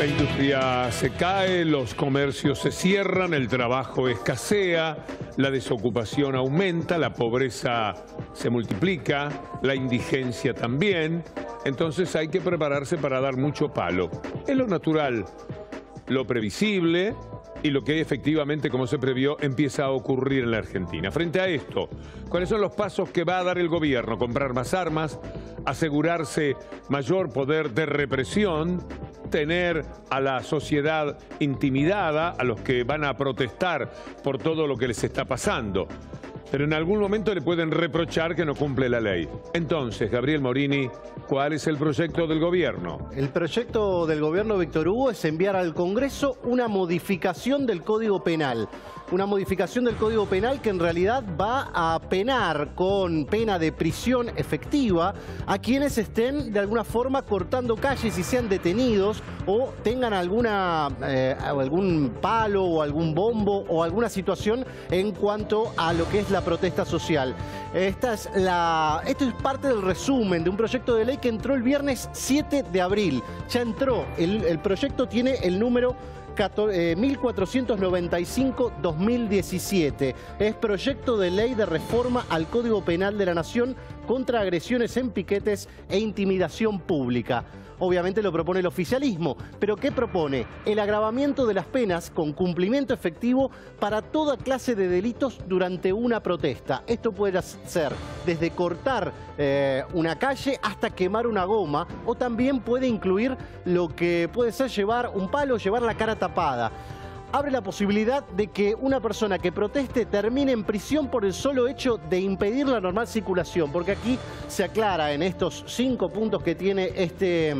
La industria se cae, los comercios se cierran, el trabajo escasea, la desocupación aumenta, la pobreza se multiplica, la indigencia también. Entonces hay que prepararse para dar mucho palo. Es lo natural, lo previsible y lo que efectivamente, como se previó, empieza a ocurrir en la Argentina. Frente a esto, ¿cuáles son los pasos que va a dar el gobierno? Comprar más armas, asegurarse mayor poder de represión, tener a la sociedad intimidada, a los que van a protestar por todo lo que les está pasando. Pero en algún momento le pueden reprochar que no cumple la ley. Entonces, Gabriel Morini, ¿cuál es el proyecto del gobierno? El proyecto del gobierno, Víctor Hugo, es enviar al Congreso una modificación del Código Penal. Una modificación del Código Penal que en realidad va a penar con pena de prisión efectiva a quienes estén de alguna forma cortando calles y sean detenidos o tengan algún palo o algún bombo o alguna situación en cuanto a lo que es la protesta social. Esto es parte del resumen de un proyecto de ley que entró el viernes 7 de abril. Ya entró, el proyecto tiene el número 1495-2017. Es proyecto de ley de reforma al Código Penal de la Nación contra agresiones en piquetes e intimidación pública. Obviamente lo propone el oficialismo, pero ¿qué propone? El agravamiento de las penas con cumplimiento efectivo para toda clase de delitos durante una protesta. Esto puede ser desde cortar una calle hasta quemar una goma, o también puede incluir lo que puede ser llevar un palo, llevar la cara tapada. Abre la posibilidad de que una persona que proteste termine en prisión por el solo hecho de impedir la normal circulación, porque aquí se aclara en estos 5 puntos que tiene este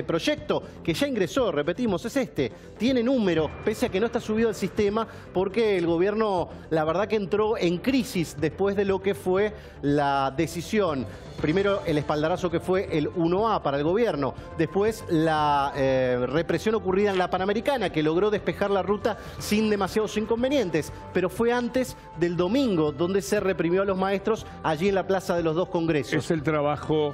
proyecto, que ya ingresó, repetimos, es tiene número, pese a que no está subido al sistema, porque el gobierno, la verdad que entró en crisis después de lo que fue la decisión. Primero el espaldarazo que fue el 1A para el gobierno, después la represión ocurrida en la Panamericana, que logró despejar la ruta sin demasiados inconvenientes, pero fue antes del domingo, donde se reprimió a los maestros allí en la Plaza de los Dos Congresos. Es el trabajo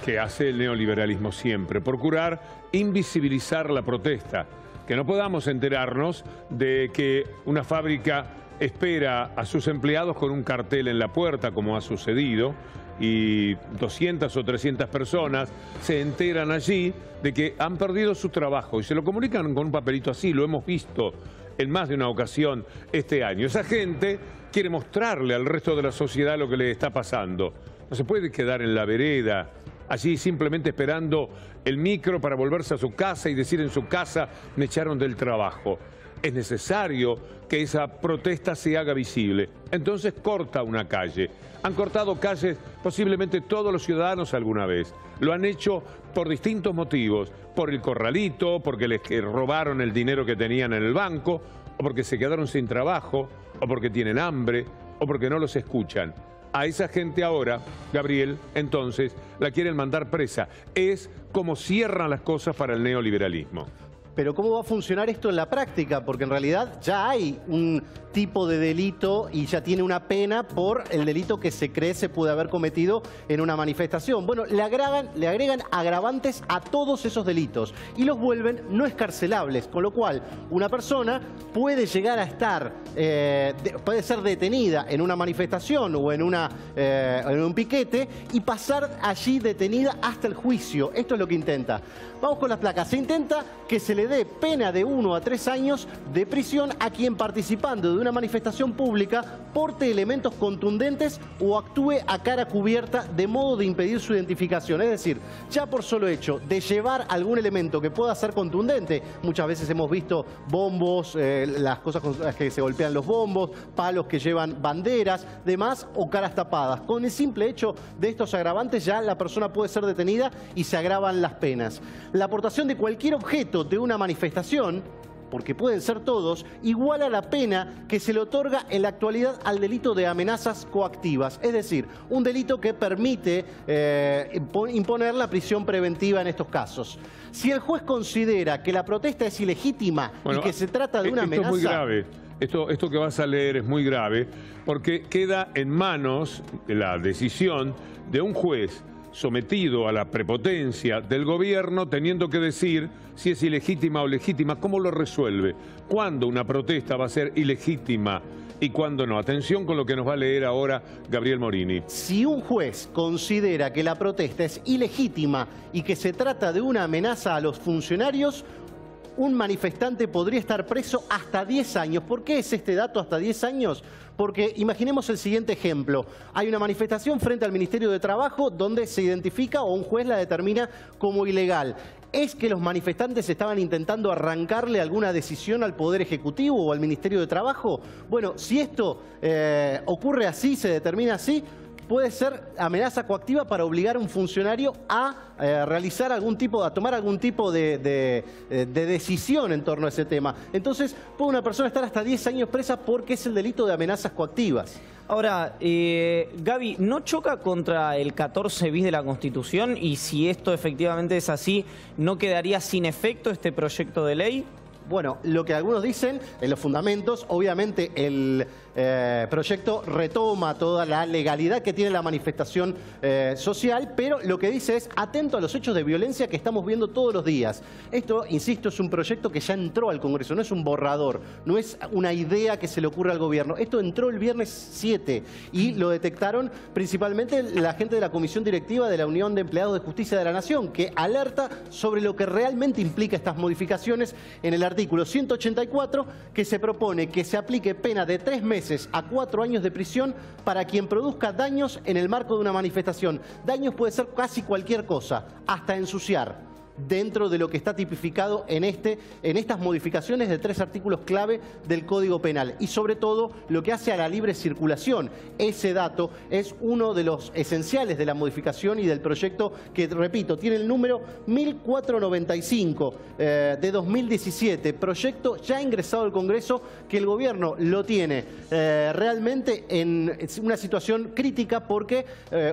que hace el neoliberalismo siempre, procurar invisibilizar la protesta, que no podamos enterarnos de que una fábrica espera a sus empleados con un cartel en la puerta, como ha sucedido, y 200 o 300 personas se enteran allí de que han perdido su trabajo y se lo comunican con un papelito así. Lo hemos visto en más de una ocasión este año. Esa gente quiere mostrarle al resto de la sociedad lo que le está pasando. No se puede quedar en la vereda, allí simplemente esperando el micro para volverse a su casa y decir en su casa: me echaron del trabajo. Es necesario que esa protesta se haga visible. Entonces corta una calle. Han cortado calles posiblemente todos los ciudadanos alguna vez. Lo han hecho por distintos motivos. Por el corralito, porque les robaron el dinero que tenían en el banco, o porque se quedaron sin trabajo, o porque tienen hambre, o porque no los escuchan. A esa gente ahora, Gabriel, entonces, la quieren mandar presa. Es como cierran las cosas para el neoliberalismo. Pero ¿cómo va a funcionar esto en la práctica? Porque en realidad ya hay un tipo de delito y ya tiene una pena por el delito que se cree se puede haber cometido en una manifestación. Bueno, le agregan agravantes a todos esos delitos y los vuelven no escarcelables, con lo cual una persona puede llegar a estar, puede ser detenida en una manifestación o en un piquete y pasar allí detenida hasta el juicio. Esto es lo que intenta. Vamos con las placas. Se intenta que se le dé pena de 1 a 3 años de prisión a quien, participando de una manifestación pública, porte elementos contundentes o actúe a cara cubierta de modo de impedir su identificación. Es decir, ya por solo hecho de llevar algún elemento que pueda ser contundente, muchas veces hemos visto bombos, las cosas con las que se golpean los bombos, palos que llevan banderas, demás, o caras tapadas. Con el simple hecho de estos agravantes ya la persona puede ser detenida y se agravan las penas. La aportación de cualquier objeto de una manifestación, porque pueden ser todos, iguala la pena que se le otorga en la actualidad al delito de amenazas coactivas. Es decir, un delito que permite imponer la prisión preventiva en estos casos. Si el juez considera que la protesta es ilegítima y que se trata de una amenaza... Esto es muy grave. Esto que vas a leer es muy grave porque queda en manos de la decisión de un juez sometido a la prepotencia del gobierno, teniendo que decir si es ilegítima o legítima. ¿Cómo lo resuelve? ¿Cuándo una protesta va a ser ilegítima y cuándo no? Atención con lo que nos va a leer ahora Gabriel Morini. Si un juez considera que la protesta es ilegítima y que se trata de una amenaza a los funcionarios, un manifestante podría estar preso hasta 10 años. ¿Por qué es este dato hasta 10 años? Porque imaginemos el siguiente ejemplo. Hay una manifestación frente al Ministerio de Trabajo donde se identifica o un juez la determina como ilegal. ¿Es que los manifestantes estaban intentando arrancarle alguna decisión al Poder Ejecutivo o al Ministerio de Trabajo? Bueno, si esto ocurre así, se determina así, puede ser amenaza coactiva para obligar a un funcionario a realizar a tomar algún tipo de decisión en torno a ese tema. Entonces, puede una persona estar hasta 10 años presa porque es el delito de amenazas coactivas. Ahora, Gaby, ¿no choca contra el 14 bis de la Constitución? Y si esto efectivamente es así, ¿no quedaría sin efecto este proyecto de ley? Bueno, lo que algunos dicen en los fundamentos, obviamente el proyecto retoma toda la legalidad que tiene la manifestación social, pero lo que dice es atento a los hechos de violencia que estamos viendo todos los días. Esto, insisto, es un proyecto que ya entró al Congreso, no es un borrador, no es una idea que se le ocurre al gobierno. Esto entró el viernes 7 y lo detectaron principalmente la gente de la Comisión Directiva de la Unión de Empleados de Justicia de la Nación, que alerta sobre lo que realmente implica estas modificaciones en el artículo 184, que se propone que se aplique pena de 3 meses a 4 años de prisión para quien produzca daños en el marco de una manifestación. Daños puede ser casi cualquier cosa, hasta ensuciar, dentro de lo que está tipificado en estas modificaciones de 3 artículos clave del Código Penal. Y sobre todo, lo que hace a la libre circulación. Ese dato es uno de los esenciales de la modificación y del proyecto que, repito, tiene el número 1495 de 2017. Proyecto ya ingresado al Congreso, que el gobierno lo tiene realmente en una situación crítica porque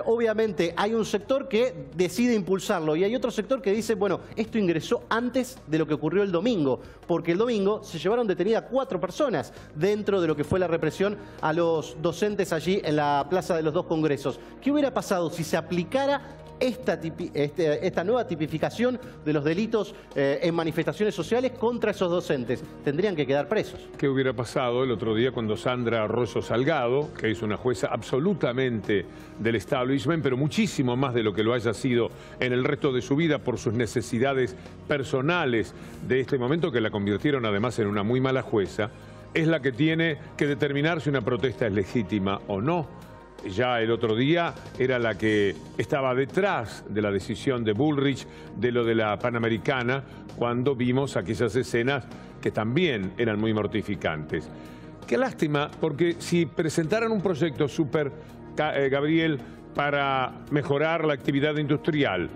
obviamente hay un sector que decide impulsarlo y hay otro sector que dice, bueno, esto ingresó antes de lo que ocurrió el domingo, porque el domingo se llevaron detenidas 4 personas dentro de lo que fue la represión a los docentes allí en la Plaza de los Dos Congresos. ¿Qué hubiera pasado si se aplicara esta nueva tipificación de los delitos en manifestaciones sociales contra esos docentes? Tendrían que quedar presos. ¿Qué hubiera pasado el otro día cuando Sandra Arroyo Salgado, que es una jueza absolutamente del establishment, pero muchísimo más de lo que lo haya sido en el resto de su vida por sus necesidades personales de este momento, que la convirtieron además en una muy mala jueza, es la que tiene que determinar si una protesta es legítima o no? Ya el otro día era la que estaba detrás de la decisión de Bullrich de lo de la Panamericana, cuando vimos aquellas escenas que también eran muy mortificantes. Qué lástima, porque si presentaran un proyecto Gabriel, para mejorar la actividad industrial,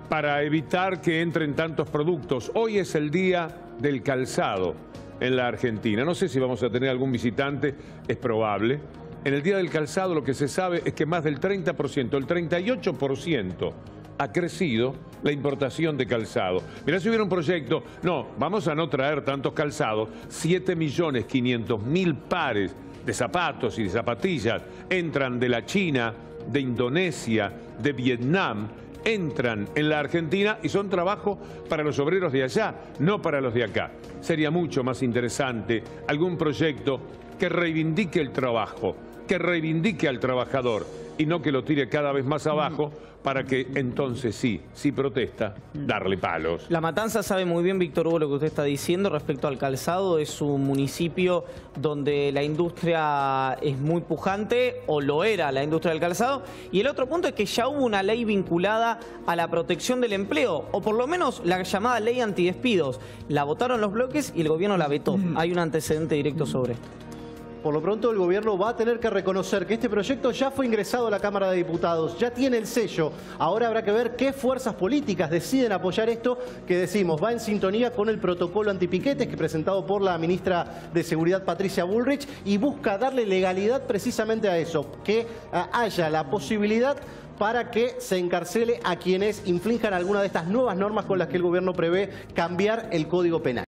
para evitar que entren tantos productos, hoy es el día del calzado en la Argentina. No sé si vamos a tener algún visitante, es probable. En el Día del Calzado lo que se sabe es que más del 30%, el 38% ha crecido la importación de calzado. Mirá, si hubiera un proyecto, no, vamos a no traer tantos calzados, 7.500.000 pares de zapatos y de zapatillas entran de la China, de Indonesia, de Vietnam, entran en la Argentina y son trabajo para los obreros de allá, no para los de acá. Sería mucho más interesante algún proyecto que reivindique el trabajo, que reivindique al trabajador y no que lo tire cada vez más abajo para que entonces sí protesta, darle palos. La Matanza sabe muy bien, Víctor Hugo, lo que usted está diciendo respecto al calzado. Es un municipio donde la industria es muy pujante, o lo era la industria del calzado. Y el otro punto es que ya hubo una ley vinculada a la protección del empleo, o por lo menos la llamada ley antidespidos. La votaron los bloques y el gobierno la vetó. Hay un antecedente directo sobre esto. Por lo pronto el gobierno va a tener que reconocer que este proyecto ya fue ingresado a la Cámara de Diputados, ya tiene el sello. Ahora habrá que ver qué fuerzas políticas deciden apoyar esto, que decimos va en sintonía con el protocolo antipiquetes que presentado por la ministra de Seguridad Patricia Bullrich y busca darle legalidad precisamente a eso, que haya la posibilidad para que se encarcele a quienes infrinjan alguna de estas nuevas normas con las que el gobierno prevé cambiar el Código Penal.